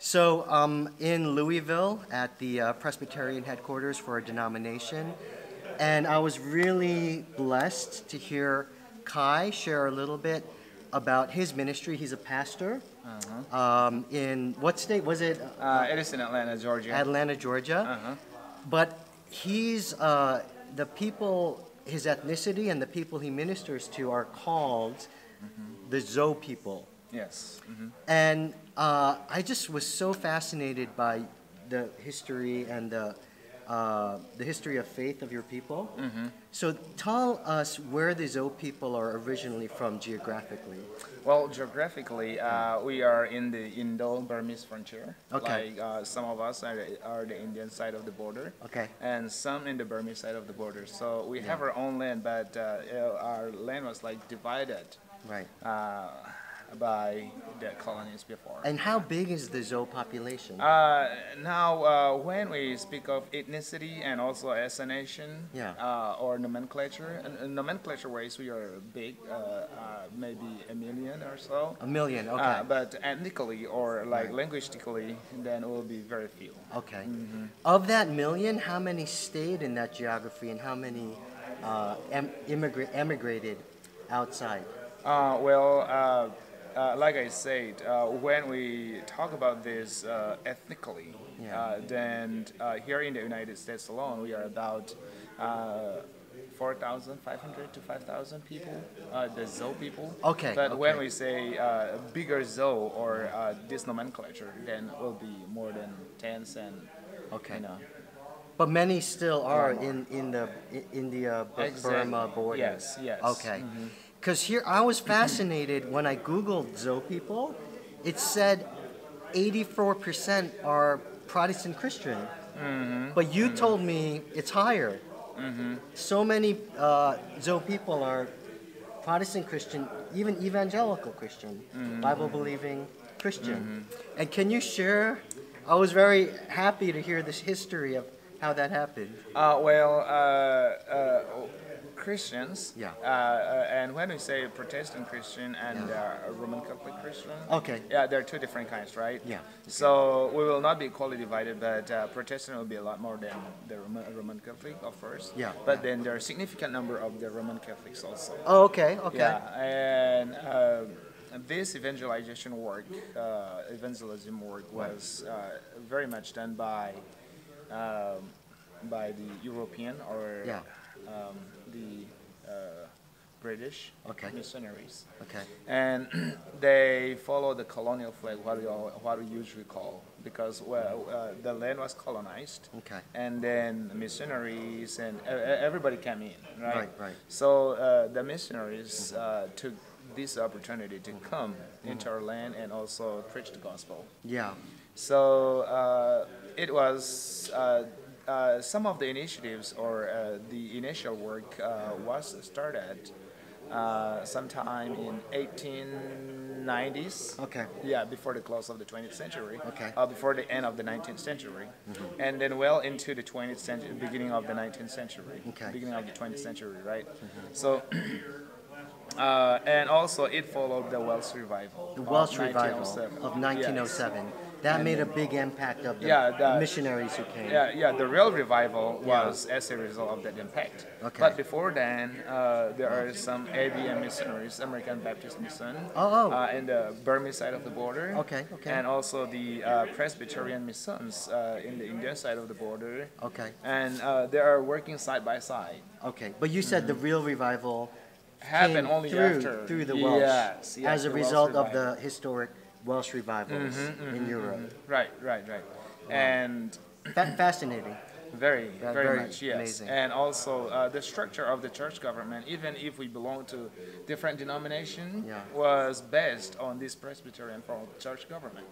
So I'm in Louisville at the Presbyterian headquarters for a denomination, and I was really blessed to hear Khai share a little bit about his ministry. He's a pastor in what state was it? It is in Atlanta, Georgia. Atlanta, Georgia. But he's the people, his ethnicity, and the people he ministers to are called the Zoe people. Yes. And I just was so fascinated by the history and the history of faith of your people. So tell us where the Zoe people are originally from geographically. Well, geographically, we are in the Indo-Burmese frontier. Okay. Like some of us are the Indian side of the border. Okay. And some in the Burmese side of the border. So we have our own land, but our land was like divided. Right. By the colonies before. And how big is the Zoe population? Now, when we speak of ethnicity and also as a nation, or nomenclature, nomenclature ways we are big, maybe a million or so. A million, okay. But ethnically or like linguistically, then it will be very few. Okay. Of that million, how many stayed in that geography and how many emigrated outside? Like I said, when we talk about this ethnically, then here in the United States alone, we are about 4,500 to 5,000 people, the Zoe people. Okay. But when we say bigger Zoe or this nomenclature, then it will be more than tens and, okay. You know. But many still are in the Burma border. Yes. Okay. Because here I was fascinated when I Googled Zoe people. It said 84% are Protestant Christian. But you told me it's higher. So many Zoe people are Protestant Christian, even evangelical Christian, Bible-believing Christian. And can you share? I was very happy to hear this history of how that happened. Christians, and when we say Protestant Christian and Roman Catholic Christian, there are two different kinds, right? So we will not be equally divided, but Protestant will be a lot more than the Roman Catholic, of course. But then there are a significant number of the Roman Catholics also. Oh, okay. And this evangelism work was very much done by the European or the British missionaries. And they follow the colonial flag, what we usually call, because the land was colonized, and then missionaries and everybody came in, right? So the missionaries took this opportunity to come into our land and also preach the gospel. So it was some of the initiatives or the initial work was started sometime in 1890s. Before the close of the 20th century. Before the end of the 19th century. And then well into the 20th century, beginning of the 19th century. Beginning of the 20th century, right? So, and also it followed the Welsh revival. The Welsh revival of 1907. That made a big impact of the missionaries who came. The real revival was as a result of that impact. But before then, there are some ABM missionaries, American Baptist Mission, in the Burmese side of the border. And also the Presbyterian missions in the Indian side of the border. And they are working side by side. But you said the real revival happened only through the Welsh, as a result of the historic Welsh revivals in Europe. Right. And fascinating. Very much, yes. Amazing. And also the structure of the church government, even if we belong to different denomination, was based on this Presbyterian form of church government.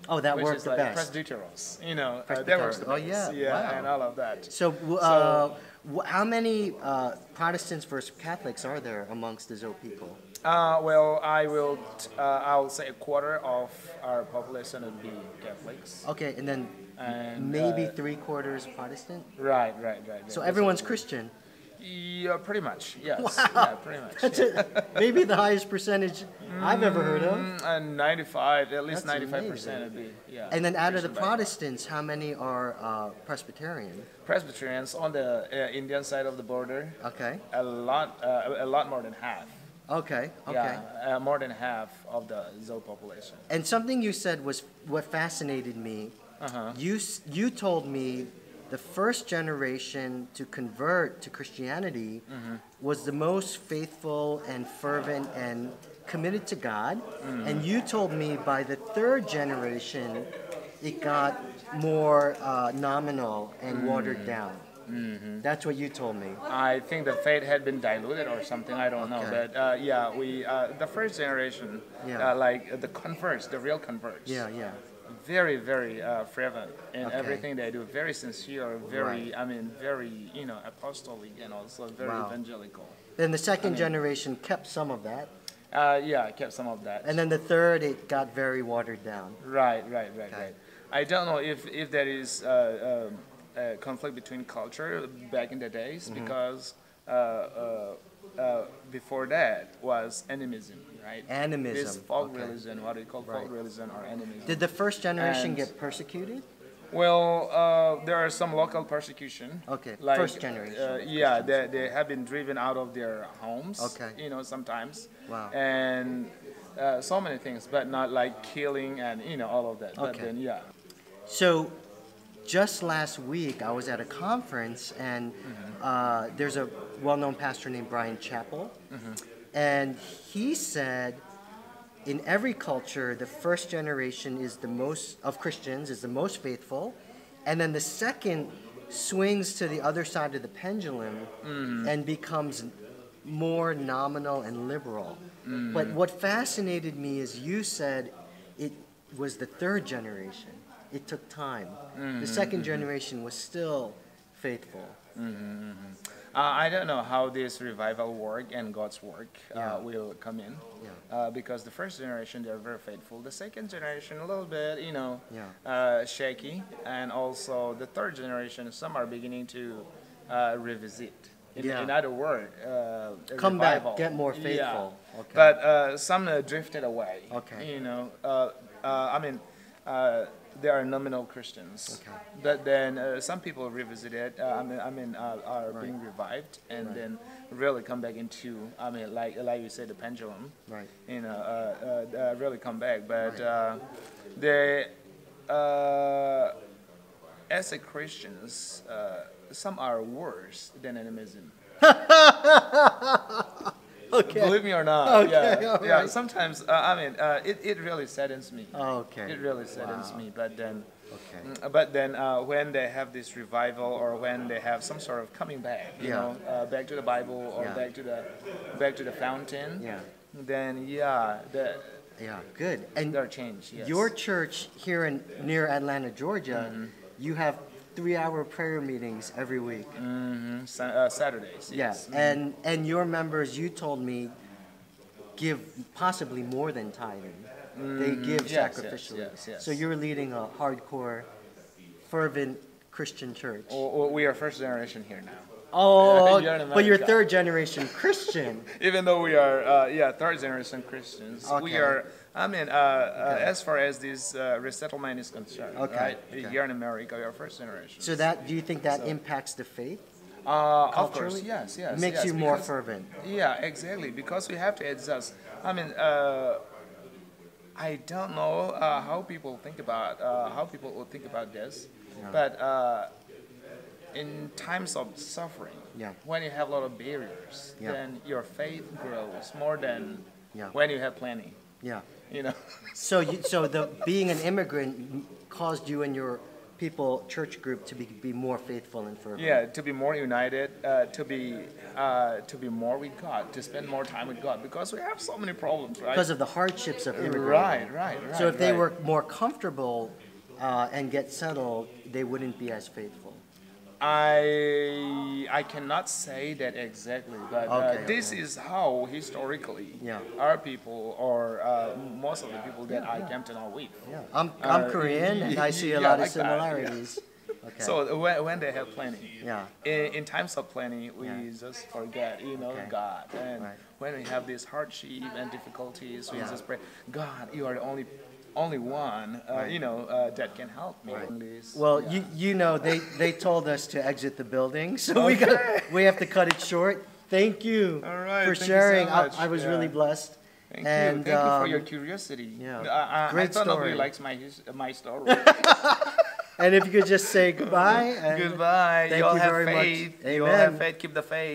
Oh, that worked the best. Presbyterians, that works the best. And all of that. So how many Protestants versus Catholics are there amongst the Zoe people? Well, I'll say a quarter of our population would be Catholics. And then maybe 3/4 Protestant. Right. So everyone's Christian. Yeah, pretty much. Yes. Wow. Yeah, pretty much. That's maybe the highest percentage I've ever heard of. And 95, at least That's 95% would be, yeah. And then out of the Christian background. Protestants, how many are Presbyterian? Presbyterians on the Indian side of the border, Okay. a lot more than half. Okay. Okay. Yeah, more than half of the Zoe population. And something you said was what fascinated me. You told me the first generation to convert to Christianity was the most faithful and fervent and committed to God. And you told me by the third generation, it got more nominal and watered down. That's what you told me. I think the faith had been diluted or something. I don't know, but yeah, we the first generation, like the converts, the real converts. Yeah, yeah. Very, very fervent in everything they do. Very sincere. Very, I mean, very, apostolic and also very evangelical. Then the second generation kept some of that. Yeah, I kept some of that. And then the third, it got very watered down. Right. I don't know if there is a conflict between culture back in the days because before that was animism, right? Animism. This folk religion, what do you call folk religion or animism? Did the first generation get persecuted? Well, there are some local persecution. Okay, like, first generation. Yeah, they have been driven out of their homes. Okay. Sometimes. Wow. And so many things, but not like killing and all of that. But then So, just last week I was at a conference and there's a well-known pastor named Brian Chappell, and he said, in every culture, the first generation is the most of Christians is the most faithful, and then the second swings to the other side of the pendulum and becomes more nominal and liberal. But what fascinated me is you said it was the third generation. It took time. The second generation was still faithful. I don't know how this revival work and God's work will come in, because the first generation, they're very faithful. The second generation, a little bit, shaky, and also the third generation, some are beginning to revisit. In other words, come revival. back, get more faithful. Yeah. Okay. But some drifted away. Okay. I mean, they are nominal Christians, but then some people revisited. Are being revived and then really come back into. I mean, like you said, the pendulum. Right. Really come back, but they, as a Christians, some are worse than animism. Okay. Believe me or not. Okay, yeah. Sometimes, it really saddens me. Okay. It really saddens me. But then, Okay. When they have this revival or when they have some sort of coming back, back to the Bible or back to the fountain, then good. And there are change. Yes. your church here near Atlanta, Georgia, you have 3-hour prayer meetings every week. Saturdays. Yes. And your members, you told me, give possibly more than tithing. They give sacrificially. Yes. So you're leading a hardcore, fervent Christian church. We are first generation here now. Oh, but you're third generation Christian. Even though we are, third generation Christians, we are. I mean, as far as this resettlement is concerned, right? Here in America, we are first generation. So do you think that impacts the faith? Of course, yes. It makes you more fervent. Yeah, exactly. Because we have to adjust. I mean, I don't know how people think about will think about this, but in times of suffering, when you have a lot of barriers, then your faith grows more than when you have plenty. Yeah. So being an immigrant caused you and your church group to be more faithful and fervent. Yeah, to be more united, to be more with God, to spend more time with God, because we have so many problems, right? Because of the hardships of immigrating. Right. So if they were more comfortable and get settled, they wouldn't be as faithful. I cannot say that exactly, but this is how historically our people or most of the people that I came to know with. Yeah, I'm Korean and I see a lot of similarities. Okay. So when they have plenty, Yeah. in times of plenty, we just forget, God. And when we have this hardship and difficulties, we just pray, God, you are the only one, that can help me. Well, they told us to exit the building, so we have to cut it short. Thank you for sharing. I was really blessed. Thank you for your curiosity. Yeah, I thought nobody likes my story. And if you could just say goodbye. Goodbye. Thank you very much. You all have faith. Keep the faith.